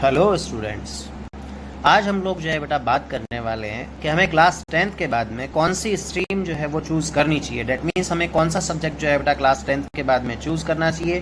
Hello students. आज हम लोग जो है बेटा बात करने वाले हैं कि हमें क्लास 10th के बाद में कौन सी स्ट्रीम जो है वो चूज़ करनी चाहिए। डेट मीन्स हमें कौन सा सब्जेक्ट जो है बेटा क्लास 10th के बाद में चूज़ करना चाहिए,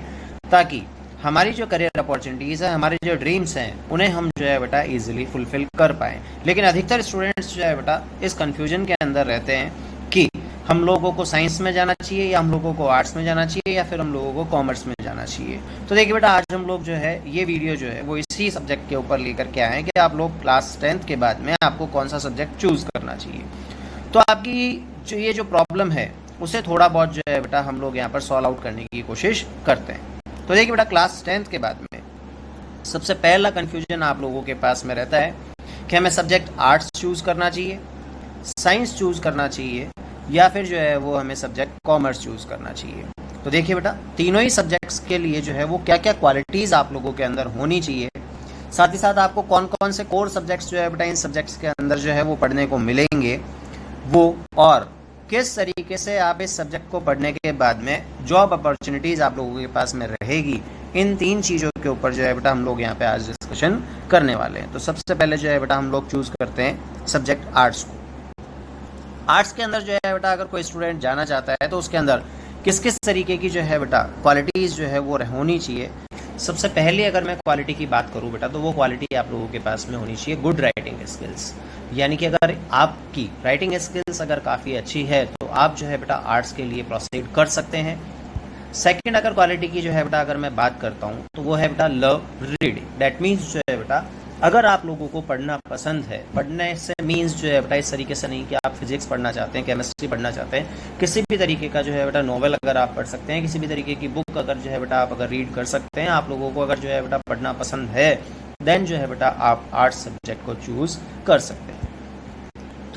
ताकि हमारी जो करियर अपॉर्चुनिटीज़ है, हमारे जो ड्रीम्स हैं, उन्हें हम जो है बेटा इजीली फुलफिल कर पाएँ। लेकिन अधिकतर स्टूडेंट्स जो है बेटा इस कन्फ्यूजन के अंदर रहते हैं कि हम लोगों को साइंस में जाना चाहिए या हम लोगों को आर्ट्स में जाना चाहिए या फिर हम लोगों को कॉमर्स में जाना चाहिए। तो देखिए बेटा, आज हम लोग जो है ये वीडियो जो है वो इसी सब्जेक्ट के ऊपर लेकर के आए हैं कि आप लोग क्लास 10th के बाद में आपको कौन सा सब्जेक्ट चूज़ करना चाहिए। तो आपकी जो ये जो प्रॉब्लम है उसे थोड़ा बहुत जो है बेटा हम लोग यहाँ पर सॉल्व आउट करने की कोशिश करते हैं। तो देखिए बेटा, क्लास 10th के बाद में सबसे पहला कन्फ्यूजन आप लोगों के पास में रहता है कि हमें सब्जेक्ट आर्ट्स चूज़ करना चाहिए, साइंस चूज़ करना चाहिए या फिर जो है वो हमें सब्जेक्ट कॉमर्स चूज़ करना चाहिए। तो देखिए बेटा, तीनों ही सब्जेक्ट्स के लिए जो है वो क्या क्या क्वालिटीज़ आप लोगों के अंदर होनी चाहिए, साथ ही साथ आपको कौन कौन से कोर सब्जेक्ट्स जो है बेटा इन सब्जेक्ट्स के अंदर जो है वो पढ़ने को मिलेंगे, वो और किस तरीके से आप इस सब्जेक्ट को पढ़ने के बाद में जॉब अपॉर्चुनिटीज़ आप लोगों के पास में रहेगी, इन तीन चीज़ों के ऊपर जो है बेटा हम लोग यहाँ पे आज डिस्कशन करने वाले हैं। तो सबसे पहले जो है बेटा हम लोग चूज़ करते हैं सब्जेक्ट आर्ट्स को। आर्ट्स के अंदर जो है बेटा अगर कोई स्टूडेंट जाना चाहता है तो उसके अंदर किस किस तरीके की जो है बेटा क्वालिटीज़ जो है वो होनी चाहिए। सबसे पहले अगर मैं क्वालिटी की बात करूँ बेटा, तो वो क्वालिटी आप लोगों के पास में होनी चाहिए गुड राइटिंग स्किल्स। यानी कि अगर आपकी राइटिंग स्किल्स अगर काफ़ी अच्छी है तो आप जो है बेटा आर्ट्स के लिए प्रोसीड कर सकते हैं। सेकंड अगर क्वालिटी की जो है बेटा अगर मैं बात करता हूँ तो वो है बेटा लव रीडिंग। दैट मीन्स जो है बेटा अगर आप लोगों को पढ़ना पसंद है, पढ़ने से मीन्स जो है बेटा इस तरीके से नहीं कि आप फिजिक्स पढ़ना चाहते हैं, केमिस्ट्री पढ़ना चाहते हैं, किसी भी तरीके का जो है बेटा नॉवेल अगर आप पढ़ सकते हैं, किसी भी तरीके की बुक अगर जो है बेटा आप अगर रीड कर सकते हैं, आप लोगों को अगर जो है बेटा पढ़ना पसंद है, देन जो है बेटा आप आर्ट्स सब्जेक्ट को चूज़ कर सकते हैं।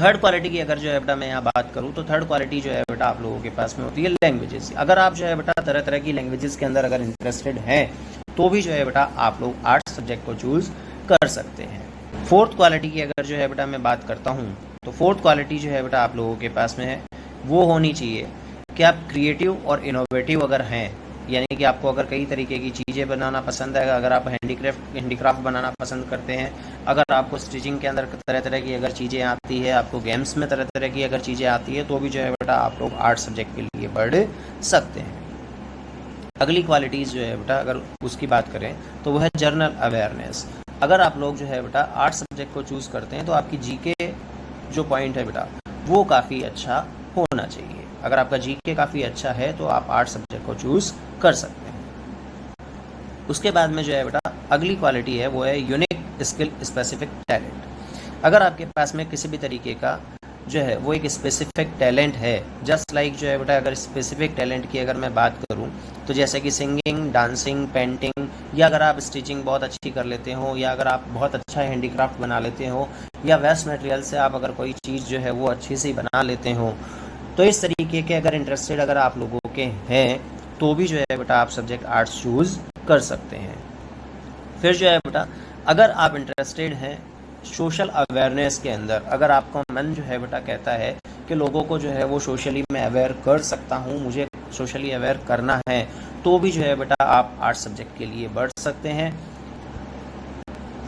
थर्ड क्वालिटी की अगर जो है बेटा मैं यहाँ बात करूँ तो थर्ड क्वालिटी जो है बेटा आप लोगों के पास में होती है लैंग्वेजेस। अगर आप जो है बेटा तरह तरह की लैंग्वेजेस के अंदर अगर इंटरेस्टेड हैं तो भी जो है बेटा आप लोग आर्ट्स सब्जेक्ट को चूज़ कर सकते हैं। फोर्थ क्वालिटी की अगर जो है बेटा मैं बात करता हूँ तो फोर्थ क्वालिटी जो है बेटा आप लोगों के पास में है वो होनी चाहिए कि आप क्रिएटिव और इनोवेटिव अगर हैं, यानी कि आपको अगर कई तरीके की चीज़ें बनाना पसंद है, अगर आप हैंडीक्राफ्ट बनाना पसंद करते हैं, अगर आपको स्टिचिंग के अंदर तरह तरह की अगर चीज़ें आती है, आपको गेम्स में तरह तरह की अगर चीज़ें आती है, तो भी जो है बेटा आप लोग आर्ट सब्जेक्ट के लिए बढ़ सकते हैं। अगली क्वालिटीज़ जो है बेटा अगर उसकी बात करें तो वह है जर्नल अवेयरनेस। अगर आप लोग जो है बेटा आर्ट सब्जेक्ट को चूज़ करते हैं तो आपकी जीके जो पॉइंट है बेटा वो काफ़ी अच्छा होना चाहिए। अगर आपका जीके काफ़ी अच्छा है तो आप आर्ट सब्जेक्ट को चूज़ कर सकते हैं। उसके बाद में जो है बेटा अगली क्वालिटी है वो है यूनिक स्किल स्पेसिफिक टैलेंट। अगर आपके पास में किसी भी तरीके का जो है वो एक स्पेसिफिक टैलेंट है, जस्ट लाइक जो है बेटा अगर स्पेसिफिक टैलेंट की अगर मैं बात करूं तो जैसे कि सिंगिंग, डांसिंग, पेंटिंग, या अगर आप स्टिचिंग बहुत अच्छी कर लेते हो, या अगर आप बहुत अच्छा हैंडीक्राफ्ट बना लेते हो, या वेस्ट मटेरियल से आप अगर कोई चीज़ जो है वो अच्छी सी बना लेते हो, तो इस तरीके के अगर इंटरेस्टेड अगर आप लोगों के हैं तो भी जो है बेटा आप सब्जेक्ट आर्ट्स चूज़ कर सकते हैं। फिर जो है बेटा अगर आप इंटरेस्टेड हैं सोशल अवेयरनेस के अंदर, अगर आपका मन जो है बेटा कहता है कि लोगों को जो है वो सोशली मैं अवेयर कर सकता हूँ, मुझे सोशली अवेयर करना है, तो भी जो है बेटा आप आर्ट सब्जेक्ट के लिए बढ़ सकते हैं।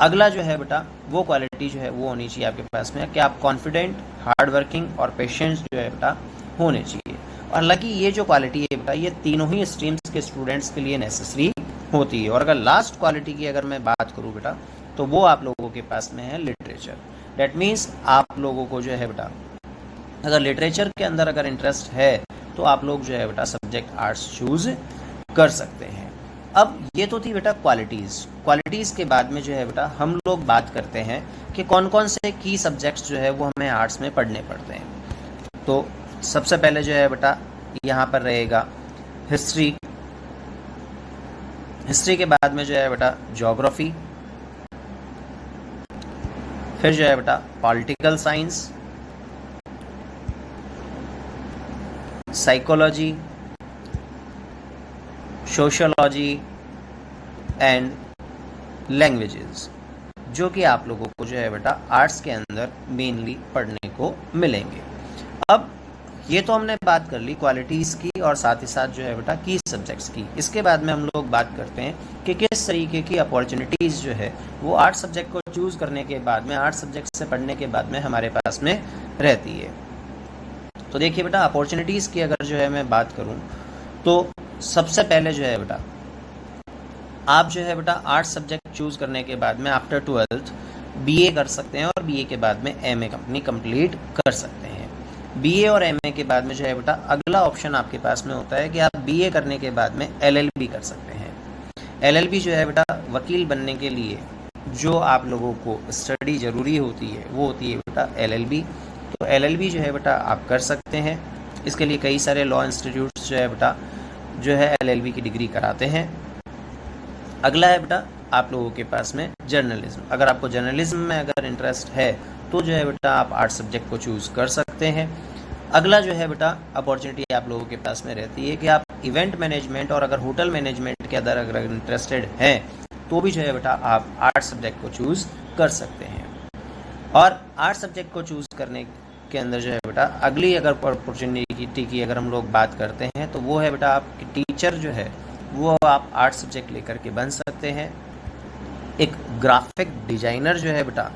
अगला जो है बेटा वो क्वालिटी जो है वो होनी चाहिए आपके पास में कि आप कॉन्फिडेंट, हार्ड वर्किंग और पेशेंस जो है बेटा होने चाहिए। और हालांकि ये जो क्वालिटी है बेटा ये तीनों ही स्ट्रीम्स के स्टूडेंट्स के लिए नेसेसरी होती है। और अगर लास्ट क्वालिटी की अगर मैं बात करूँ बेटा तो वो आप लोगों के पास में है लिटरेचर। डेट मीन्स आप लोगों को जो है बेटा अगर लिटरेचर के अंदर अगर इंटरेस्ट है तो आप लोग जो है बेटा सब्जेक्ट आर्ट्स चूज़ कर सकते हैं। अब ये तो थी बेटा क्वालिटीज़ के बाद में जो है बेटा हम लोग बात करते हैं कि कौन कौन से की सब्जेक्ट्स जो है वो हमें आर्ट्स में पढ़ने पड़ते हैं। तो सबसे पहले जो है बेटा यहाँ पर रहेगा हिस्ट्री के बाद में जो है बेटा ज्योग्राफी, फिर जो है बेटा political science, psychology, sociology and languages, जो कि आप लोगों को जो है बेटा आर्ट्स के अंदर मेनली पढ़ने को मिलेंगे। अब ये तो हमने बात कर ली क्वालिटीज़ की और साथ ही साथ जो है बेटा की सब्जेक्ट्स की। इसके बाद में हम लोग बात करते हैं कि किस तरीके की अपॉर्चुनिटीज़ जो है वो आर्ट्स सब्जेक्ट को चूज़ करने के बाद में, आर्ट्स सब्जेक्ट से पढ़ने के बाद में हमारे पास में रहती है। तो देखिए बेटा, अपॉर्चुनिटीज़ की अगर जो है मैं बात करूँ तो सबसे पहले जो है बेटा, आप जो है बेटा आर्ट्स सब्जेक्ट चूज़ करने के बाद में आफ्टर 12th बीए कर सकते हैं और बीए के बाद में एमए अपनी कंप्लीट कर सकते हैं। बीए और एमए के बाद में जो है बेटा अगला ऑप्शन आपके पास में होता है कि आप बीए करने के बाद में एलएलबी कर सकते हैं। एलएलबी जो है बेटा वकील बनने के लिए जो आप लोगों को स्टडी ज़रूरी होती है वो होती है बेटा एलएलबी। तो एलएलबी जो है बेटा आप कर सकते हैं। इसके लिए कई सारे लॉ इंस्टीट्यूट्स जो है बेटा जो है एलएलबी की डिग्री कराते हैं। अगला है बेटा आप लोगों के पास में जर्नलिज्म। अगर आपको जर्नलिज्म में अगर इंटरेस्ट है तो जो है बेटा आप आर्ट्स सब्जेक्ट को चूज़ कर सकते हैं। अगला जो है बेटा अपॉर्चुनिटी आप लोगों के पास में रहती है कि आप इवेंट मैनेजमेंट और अगर होटल मैनेजमेंट के अंदर अगर इंटरेस्टेड हैं तो भी जो है बेटा आप आर्ट्स सब्जेक्ट को चूज़ कर सकते हैं। और आर्ट्स सब्जेक्ट को चूज़ करने के अंदर जो है बेटा अगली अगर अपॉर्चुनिटी की अगर हम लोग बात करते हैं तो वो है बेटा आपकी टीचर जो है वो आप आर्ट्स सब्जेक्ट लेकर के बन सकते हैं। एक ग्राफिक डिजाइनर जो है बेटा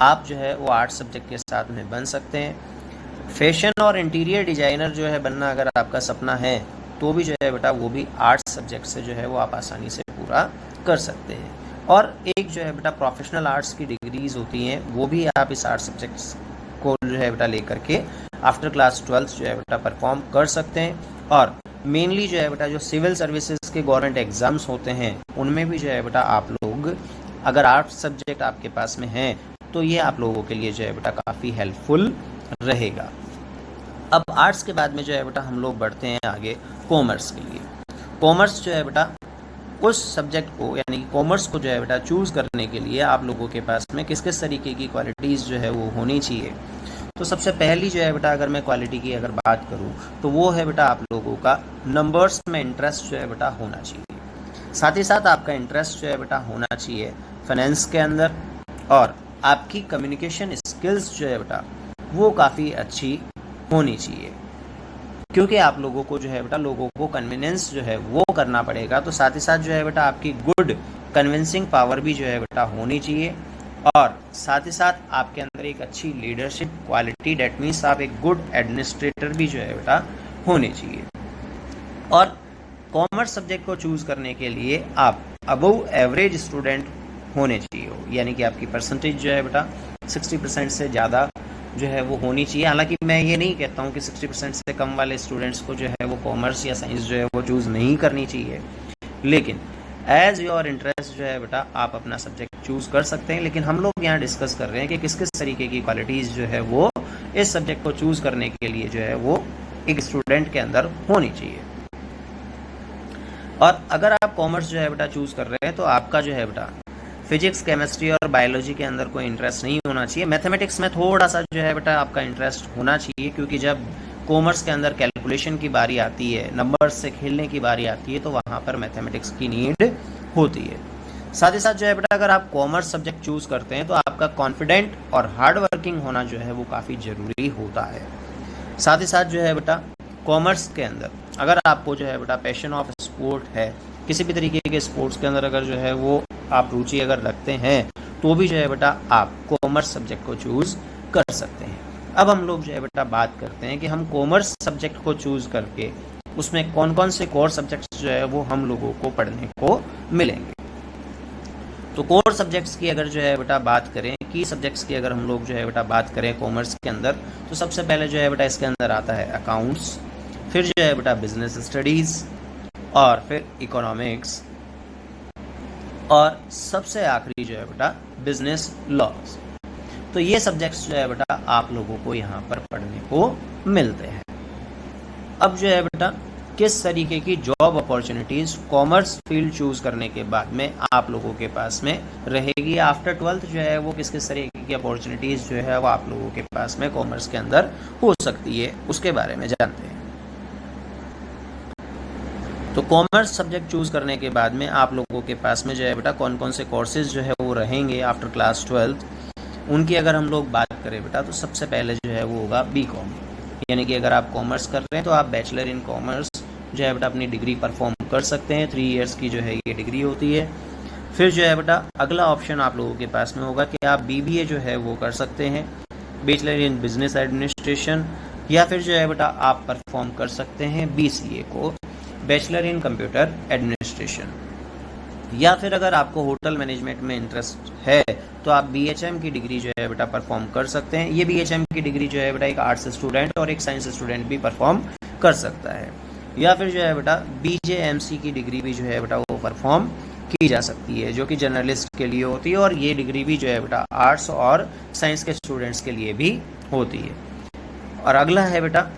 आप जो है वो आर्ट्स सब्जेक्ट के साथ में बन सकते हैं। फैशन और इंटीरियर डिजाइनर जो है बनना अगर आपका सपना है तो भी जो है बेटा वो भी आर्ट्स सब्जेक्ट से जो है वो आप आसानी से पूरा कर सकते हैं। और एक जो है बेटा प्रोफेशनल आर्ट्स की डिग्रीज होती हैं वो भी आप इस आर्ट्स सब्जेक्ट्स को जो है बेटा लेकर के आफ्टर क्लास 12 जो है बेटा परफॉर्म कर सकते हैं। और मेनली जो है बेटा जो सिविल सर्विसेज के गवर्नमेंट एग्जाम्स होते हैं उनमें भी जो है बेटा आप लोग अगर आर्ट्स सब्जेक्ट आपके पास में है तो ये आप लोगों के लिए जो है बेटा काफ़ी हेल्पफुल रहेगा। अब आर्ट्स के बाद में जो है बेटा हम लोग बढ़ते हैं आगे कॉमर्स के लिए। कॉमर्स जो है बेटा उस सब्जेक्ट को यानी कि कॉमर्स को जो है बेटा चूज़ करने के लिए आप लोगों के पास में किस किस तरीके की क्वालिटीज़ जो है वो होनी चाहिए। तो सबसे पहली जो है बेटा अगर मैं क्वालिटी की अगर बात करूं तो वो है बेटा आप लोगों का नंबर्स में इंटरेस्ट जो है बेटा होना चाहिए। साथ ही साथ आपका इंटरेस्ट जो है बेटा होना चाहिए फाइनेंस के अंदर। और आपकी कम्युनिकेशन स्किल्स जो है बेटा वो काफ़ी अच्छी होनी चाहिए, क्योंकि आप लोगों को जो है बेटा लोगों को कन्विनेंस जो है वो करना पड़ेगा। तो साथ ही साथ जो है बेटा आपकी गुड कन्विंसिंग पावर भी जो है बेटा होनी चाहिए। और साथ ही साथ आपके अंदर एक अच्छी लीडरशिप क्वालिटी, डेट मीन्स आप एक गुड एडमिनिस्ट्रेटर भी जो है बेटा होने चाहिए। और कॉमर्स सब्जेक्ट को चूज़ करने के लिए आप अबव एवरेज स्टूडेंट होने चाहिए हो, यानी कि आपकी परसेंटेज जो है बेटा 60% से ज़्यादा जो है वो होनी चाहिए। हालांकि मैं ये नहीं कहता हूँ कि 60% से कम वाले स्टूडेंट्स को जो है वो कॉमर्स या साइंस जो है वो चूज़ नहीं करनी चाहिए, लेकिन एज योर इंटरेस्ट जो है बेटा आप अपना सब्जेक्ट चूज़ कर सकते हैं। लेकिन हम लोग यहाँ डिस्कस कर रहे हैं कि किस किस तरीके की क्वालिटीज़ जो है वो इस सब्जेक्ट को चूज़ करने के लिए जो है वो एक स्टूडेंट के अंदर होनी चाहिए। और अगर आप कॉमर्स जो है बेटा चूज़ कर रहे हैं तो आपका जो है बेटा फिजिक्स, केमिस्ट्री और बायोलॉजी के अंदर कोई इंटरेस्ट नहीं होना चाहिए। मैथमेटिक्स में थोड़ा सा जो है बेटा आपका इंटरेस्ट होना चाहिए, क्योंकि जब कॉमर्स के अंदर कैलकुलेशन की बारी आती है, नंबर्स से खेलने की बारी आती है, तो वहाँ पर मैथमेटिक्स की नीड होती है। साथ ही साथ जो है बेटा अगर आप कॉमर्स सब्जेक्ट चूज़ करते हैं तो आपका कॉन्फिडेंट और हार्ड वर्किंग होना जो है वो काफ़ी ज़रूरी होता है। साथ ही साथ जो है बेटा कॉमर्स के अंदर अगर आपको जो है बेटा पैशन ऑफ स्पोर्ट है, किसी भी तरीके के स्पोर्ट्स के अंदर अगर जो है वो आप रुचि अगर रखते हैं तो भी जो है बेटा आप कॉमर्स सब्जेक्ट को चूज़ कर सकते हैं। अब हम लोग जो है बेटा बात करते हैं कि हम कॉमर्स सब्जेक्ट को चूज़ करके उसमें कौन कौन से कोर सब्जेक्ट्स जो है वो हम लोगों को पढ़ने को मिलेंगे। तो कोर सब्जेक्ट्स की अगर जो है बेटा बात करें, की सब्जेक्ट्स की अगर हम लोग जो है बेटा बात करें कॉमर्स के अंदर, तो सबसे पहले जो है बेटा इसके अंदर आता है अकाउंट्स, फिर जो है बेटा बिजनेस स्टडीज़, और फिर इकोनॉमिक्स, और सबसे आखिरी जो है बेटा बिजनेस लॉज। तो ये सब्जेक्ट्स जो है बेटा आप लोगों को यहाँ पर पढ़ने को मिलते हैं। अब जो है बेटा किस तरीके की job opportunities commerce field choose करने के बाद में आप लोगों के पास में रहेगी, आफ्टर 12th जो है वो किस किस तरीके की अपॉर्चुनिटीज़ जो है वो आप लोगों के पास में कॉमर्स के अंदर हो सकती है, उसके बारे में जानते हैं। तो कॉमर्स सब्जेक्ट चूज़ करने के बाद में आप लोगों के पास में जो है बेटा कौन कौन से कोर्सेज जो है वो रहेंगे आफ्टर क्लास 12th, उनकी अगर हम लोग बात करें बेटा तो सबसे पहले जो है वो होगा बीकॉम। यानी कि अगर आप कॉमर्स कर रहे हैं तो आप बैचलर इन कॉमर्स जो है बेटा अपनी डिग्री परफॉर्म कर सकते हैं। 3 इयर्स की जो है ये डिग्री होती है। फिर जो है बेटा अगला ऑप्शन आप लोगों के पास में होगा कि आप BBA जो है वो कर सकते हैं, बैचलर इन बिजनेस एडमिनिस्ट्रेशन, या फिर जो है बेटा आप परफॉर्म कर सकते हैं BCA को, बैचलर इन कंप्यूटर एडमिनिस्ट्रेशन। या फिर अगर आपको होटल मैनेजमेंट में इंटरेस्ट है तो आप BHM की डिग्री जो है बेटा परफॉर्म कर सकते हैं। ये BHM की डिग्री जो है बेटा एक आर्ट्स स्टूडेंट और एक साइंस स्टूडेंट भी परफॉर्म कर सकता है। या फिर जो है बेटा BJMC की डिग्री भी जो है बेटा वो परफॉर्म की जा सकती है, जो कि जर्नलिस्ट के लिए होती है, और ये डिग्री भी जो है बेटा आर्ट्स और साइंस के स्टूडेंट्स के लिए भी होती है। और अगला है बेटा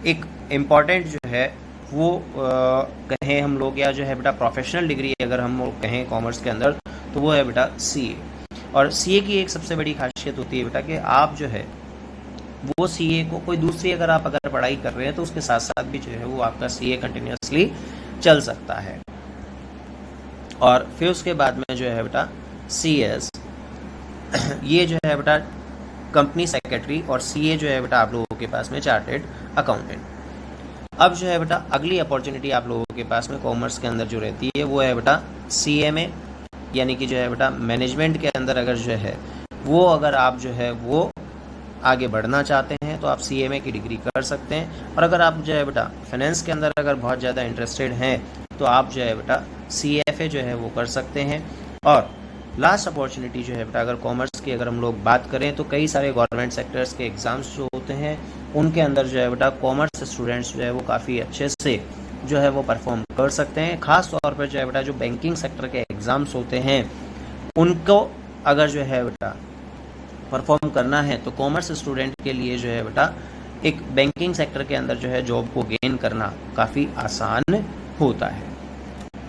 एक इम्पॉर्टेंट जो है वो कहें हम लोग, या जो है बेटा प्रोफेशनल डिग्री अगर हम लोग कहें कॉमर्स के अंदर, तो वो है बेटा CA। और CA की एक सबसे बड़ी खासियत होती है बेटा कि आप जो है वो CA को कोई दूसरी अगर पढ़ाई कर रहे हैं तो उसके साथ साथ भी जो है वो आपका CA कंटिन्यूसली चल सकता है। और फिर उसके बाद में जो है बेटा CS, ये जो है बेटा कंपनी सेक्रेटरी, और CA जो है बेटा आप लोगों के पास में चार्टेड अकाउंटेंट। अब जो है बेटा अगली अपॉर्चुनिटी आप लोगों के पास में कॉमर्स के अंदर जो रहती है वो है बेटा CMA, यानी कि जो है बेटा मैनेजमेंट के अंदर अगर जो है वो अगर आप जो है वो आगे बढ़ना चाहते हैं तो आप CMA की डिग्री कर सकते हैं। और अगर आप जो है बेटा फाइनेंस के अंदर अगर बहुत ज़्यादा इंटरेस्टेड हैं तो आप जो है बेटा CFA जो है वो कर सकते हैं। और लास्ट अपॉर्चुनिटी जो है बेटा अगर कॉमर्स की अगर हम लोग बात करें तो कई सारे गवर्नमेंट सेक्टर्स के एग्ज़ाम्स जो होते हैं उनके अंदर जो है बेटा कॉमर्स स्टूडेंट्स जो है वो काफ़ी अच्छे से जो है वो परफॉर्म कर सकते हैं। ख़ास तौर पर जो है बेटा जो बैंकिंग सेक्टर के एग्ज़ाम्स होते हैं उनको अगर जो है बेटा परफॉर्म करना है तो कॉमर्स स्टूडेंट के लिए जो है बेटा एक बैंकिंग सेक्टर के अंदर जो है जॉब को गेन करना काफ़ी आसान होता है।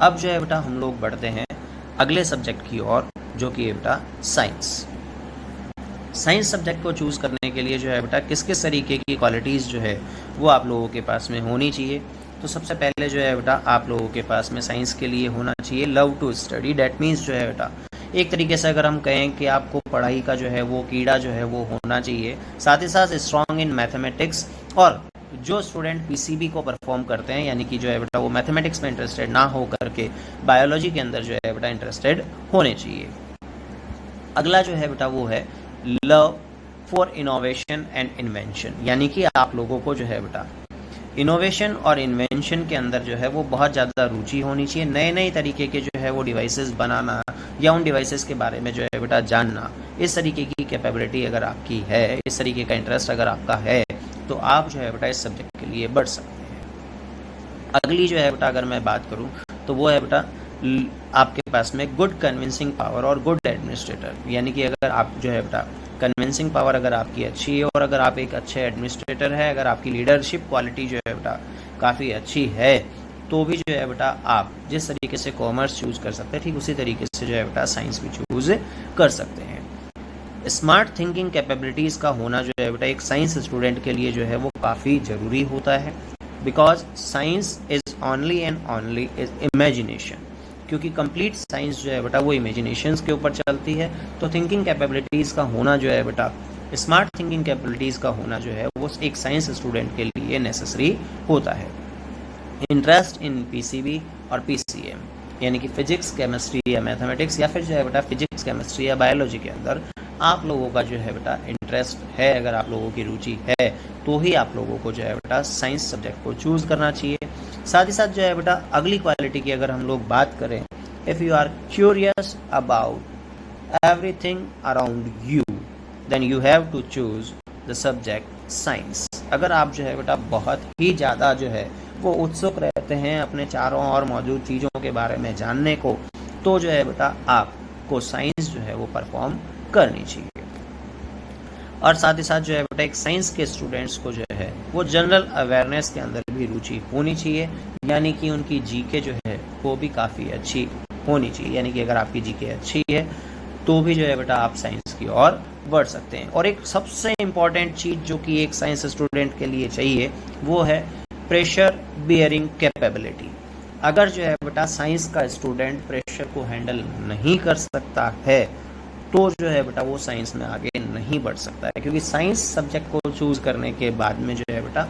अब जो है बेटा हम लोग बढ़ते हैं अगले सब्जेक्ट की ओर, जो कि है बेटा साइंस। साइंस सब्जेक्ट को चूज़ करने के लिए जो है बेटा किस किस तरीके की क्वालिटीज़ जो है वो आप लोगों के पास में होनी चाहिए। तो सबसे पहले जो है बेटा आप लोगों के पास में साइंस के लिए होना चाहिए love to study. That means जो है बेटा एक तरीके से अगर हम कहें कि आपको पढ़ाई का जो है वो कीड़ा जो है वो होना चाहिए। साथ ही साथ स्ट्रॉन्ग इन मैथमेटिक्स, और जो स्टूडेंट PCB को परफॉर्म करते हैं यानी कि जो है बेटा वो मैथमेटिक्स में इंटरेस्टेड ना हो करके बायोलॉजी के अंदर जो है बेटा इंटरेस्टेड होने चाहिए। अगला जो है बेटा वो है love for innovation and invention, यानी कि आप लोगों को जो है बेटा इनोवेशन और इन्वेंशन के अंदर जो है वो बहुत ज़्यादा रुचि होनी चाहिए। नए नए तरीके के जो है वो डिवाइसेस बनाना या उन डिवाइसेस के बारे में जो है बेटा जानना, इस तरीके की कैपेबिलिटी अगर आपकी है, इस तरीके का इंटरेस्ट अगर आपका है तो आप जो है बेटा इस सब्जेक्ट के लिए बढ़ सकते हैं। अगली जो है बेटा अगर मैं बात करूं तो वो है बेटा आपके पास में गुड कन्विंसिंग पावर और गुड एडमिनिस्ट्रेटर, यानी कि अगर आप जो है बेटा कन्विंसिंग पावर अगर आपकी अच्छी है और अगर आप एक अच्छे एडमिनिस्ट्रेटर है, अगर आपकी लीडरशिप क्वालिटी जो है बेटा काफ़ी अच्छी है, तो भी जो है बेटा आप जिस तरीके से कॉमर्स चूज़ कर सकते हैं ठीक उसी तरीके से जो है बेटा साइंस भी चूज़ कर सकते हैं। स्मार्ट थिंकिंग कैपेबिलिटीज़ का होना जो है बेटा एक साइंस स्टूडेंट के लिए जो है वो काफ़ी ज़रूरी होता है, because science is only and only is imagination, क्योंकि कंप्लीट साइंस जो है बेटा वो इमेजिनेशंस के ऊपर चलती है। तो थिंकिंग कैपेबिलिटीज़ का होना जो है बेटा, स्मार्ट थिंकिंग कैपेबिलिटीज़ का होना जो है वो एक साइंस स्टूडेंट के लिए नेसेसरी होता है। इंटरेस्ट इन PCB और PCM, यानी कि फिजिक्स केमिस्ट्री या मैथमेटिक्स या फिर जो है बेटा फिजिक्स केमिस्ट्री या बायोलॉजी के अंदर आप लोगों का जो है बेटा इंटरेस्ट है, अगर आप लोगों की रुचि है तो ही आप लोगों को जो है बेटा साइंस सब्जेक्ट को चूज़ करना चाहिए। साथ ही साथ जो है बेटा अगली क्वालिटी की अगर हम लोग बात करें, if you are curious about everything around you then you have to choose the subject science. अगर आप जो है बेटा बहुत ही ज़्यादा जो है वो उत्सुक रहते हैं अपने चारों ओर मौजूद चीज़ों के बारे में जानने को, तो जो है बेटा आपको साइंस जो है वो परफॉर्म करनी चाहिए। और साथ ही साथ जो है बेटा एक साइंस के स्टूडेंट्स को जो है वो जनरल अवेयरनेस के अंदर भी रुचि होनी चाहिए, यानी कि उनकी जीके जो है वो भी काफ़ी अच्छी होनी चाहिए। यानी कि अगर आपकी जीके अच्छी है तो भी जो है बेटा आप साइंस की ओर बढ़ सकते हैं। और एक सबसे इम्पॉर्टेंट चीज़ जो कि एक साइंस स्टूडेंट के लिए चाहिए वो है प्रेशर बियरिंग कैपेबिलिटी। अगर जो है बेटा साइंस का स्टूडेंट प्रेशर को हैंडल नहीं कर सकता है तो जो है बेटा वो साइंस में आगे नहीं बढ़ सकता है, क्योंकि साइंस सब्जेक्ट को चूज़ करने के बाद में जो है बेटा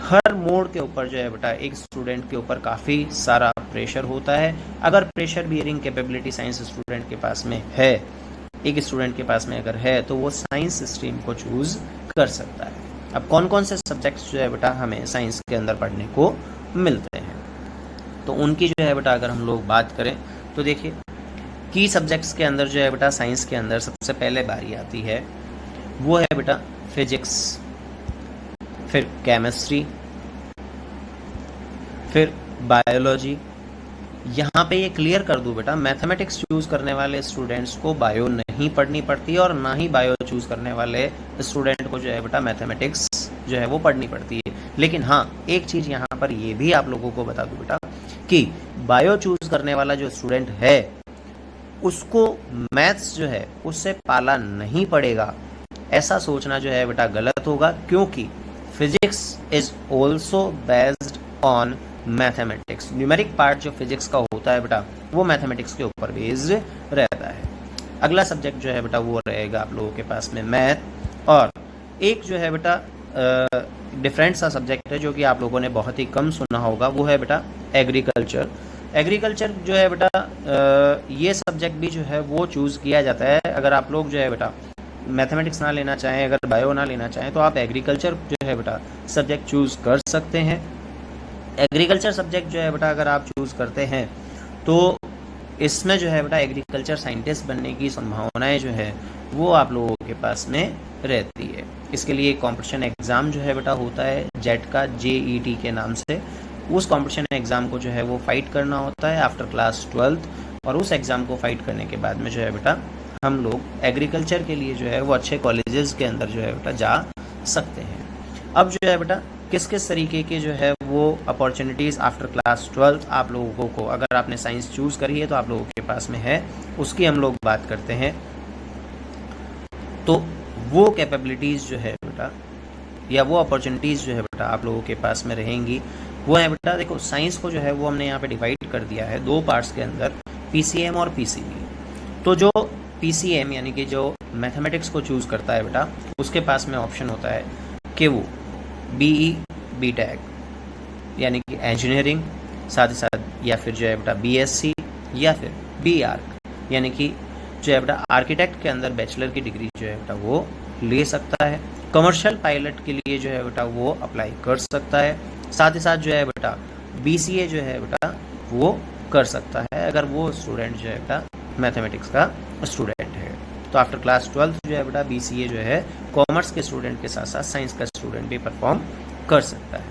हर मोड के ऊपर जो है बेटा एक स्टूडेंट के ऊपर काफ़ी सारा प्रेशर होता है। अगर pressure bearing capability science student के पास में है, एक स्टूडेंट के पास में अगर है, तो वो साइंस स्ट्रीम को चूज़ कर सकता है। अब कौन कौन से सब्जेक्ट्स जो है बेटा हमें साइंस के अंदर पढ़ने को मिलते हैं, तो उनकी जो है बेटा अगर हम लोग बात करें तो देखिए की सब्जेक्ट्स के अंदर जो है बेटा साइंस के अंदर सबसे पहले बारी आती है वो है बेटा फिजिक्स, फिर केमिस्ट्री, फिर बायोलॉजी। यहाँ पे ये क्लियर कर दूँ बेटा, मैथमेटिक्स चूज़ करने वाले स्टूडेंट्स को बायो नहीं पढ़नी पड़ती और ना ही बायो चूज़ करने वाले स्टूडेंट को जो है बेटा मैथमेटिक्स जो है वो पढ़नी पड़ती है। लेकिन हाँ, एक चीज़ यहाँ पर ये भी आप लोगों को बता दूँ बेटा कि बायो चूज़ करने वाला जो स्टूडेंट है उसको मैथ्स जो है उससे पाला नहीं पड़ेगा, ऐसा सोचना जो है बेटा गलत होगा, क्योंकि physics is also based on mathematics. Numeric part जो फिजिक्स का होता है बेटा वो मैथमेटिक्स के ऊपर बेस्ड रहता है। अगला सब्जेक्ट जो है बेटा वो रहेगा आप लोगों के पास में मैथ, और एक जो है बेटा डिफरेंट सा सब्जेक्ट है जो कि आप लोगों ने बहुत ही कम सुना होगा, वो है बेटा एग्रीकल्चर। एग्रीकल्चर जो है बेटा ये सब्जेक्ट भी जो है वो चूज़ किया जाता है। अगर आप लोग जो है बेटा मैथमेटिक्स ना लेना चाहें, अगर बायो ना लेना चाहें, तो आप एग्रीकल्चर जो है बेटा सब्जेक्ट चूज़ कर सकते हैं। एग्रीकल्चर सब्जेक्ट जो है बेटा अगर आप चूज़ करते हैं तो इसमें जो है बेटा एग्रीकल्चर साइंटिस्ट बनने की संभावनाएं जो है वो आप लोगों के पास में रहती है। इसके लिए कंपटीशन एग्ज़ाम जो है बेटा होता है जेट का, JET के नाम से। उस कंपटीशन एग्ज़ाम को जो है वो फाइट करना होता है आफ्टर क्लास 12th, और उस एग्ज़ाम को फाइट करने के बाद में जो है बेटा हम लोग एग्रीकल्चर के लिए जो है वो अच्छे कॉलेजेस के अंदर जो है बेटा जा सकते हैं। अब जो है बेटा किस किस तरीके के जो है वो अपॉर्चुनिटीज़ आफ्टर क्लास 12th आप लोगों को, अगर आपने साइंस चूज़ करी है तो आप लोगों के पास में है, उसकी हम लोग बात करते हैं। तो वो कैपेबिलिटीज़ जो है बेटा या वो अपॉर्चुनिटीज़ जो है बेटा आप लोगों के पास में रहेंगी, वो है बेटा देखो साइंस को जो है वो हमने यहाँ पे डिवाइड कर दिया है दो पार्ट्स के अंदर, PCM और PCB। तो जो PCM यानी कि जो मैथमेटिक्स को चूज़ करता है बेटा उसके पास में ऑप्शन होता है कि वो BE BTech यानी कि इंजीनियरिंग, साथ ही साथ या फिर जो है बेटा BSc या फिर BArch यानी कि जो है बेटा आर्किटेक्ट के अंदर बैचलर की डिग्री जो है बेटा वो ले सकता है। कमर्शियल पायलट के लिए जो है बेटा वो अप्लाई कर सकता है। साथ ही साथ जो है बेटा BCA जो है बेटा वो कर सकता है अगर वो स्टूडेंट जो है बेटा मैथमेटिक्स का स्टूडेंट है। तो आफ्टर क्लास 12th जो है बेटा BCA जो है कॉमर्स के स्टूडेंट के साथ साथ साइंस का स्टूडेंट भी परफॉर्म कर सकता है।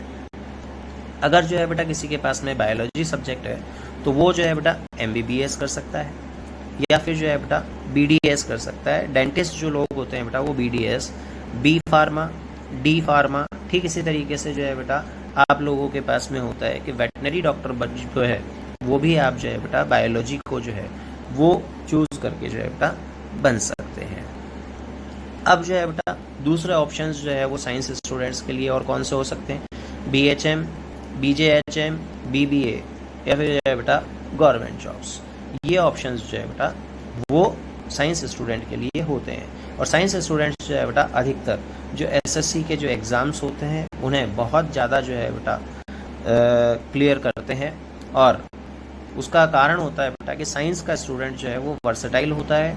अगर जो है बेटा किसी के पास में बायोलॉजी सब्जेक्ट है तो वो जो है बेटा MBBS कर सकता है या फिर जो है बेटा BDS कर सकता है। डेंटिस्ट जो लोग होते हैं बेटा वो BDS, B pharma, D pharma. ठीक इसी तरीके से जो है बेटा आप लोगों के पास में होता है कि वेटनरी डॉक्टर जो है वो भी आप जो है बेटा बायोलॉजी को जो है वो चूज़ करके जो है बेटा बन सकते हैं। अब जो है बेटा दूसरे ऑप्शंस जो है वो साइंस स्टूडेंट्स के लिए और कौन से हो सकते हैं, BHM, BJHM, BBA या फिर जो है बेटा गवर्नमेंट जॉब्स। ये ऑप्शंस जो है बेटा वो साइंस स्टूडेंट के लिए होते हैं। और साइंस स्टूडेंट्स जो है बेटा अधिकतर जो SSC के जो एग्ज़ाम्स होते हैं उन्हें बहुत ज़्यादा जो है बेटा क्लियर करते हैं, और उसका कारण होता है बेटा कि साइंस का स्टूडेंट जो है वो वर्सेटाइल होता है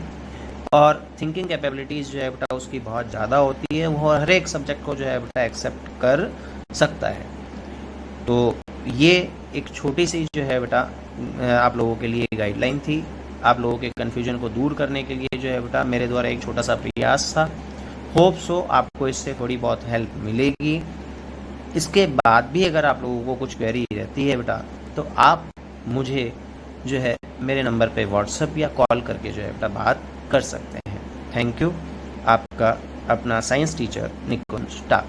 और थिंकिंग कैपेबिलिटीज़ जो है बेटा उसकी बहुत ज़्यादा होती है, वो हर एक सब्जेक्ट को जो है बेटा एक्सेप्ट कर सकता है। तो ये एक छोटी सी जो है बेटा आप लोगों के लिए गाइडलाइन थी, आप लोगों के कन्फ्यूजन को दूर करने के लिए जो है बेटा मेरे द्वारा एक छोटा सा प्रयास था। होप सो आपको इससे थोड़ी बहुत हेल्प मिलेगी। इसके बाद भी अगर आप लोगों को कुछ क्वेरी रहती है बेटा तो आप मुझे जो है मेरे नंबर पे व्हाट्सएप या कॉल करके जो है बेटा बात कर सकते हैं। Thank you. आपका अपना साइंस टीचर निकुंज टाक।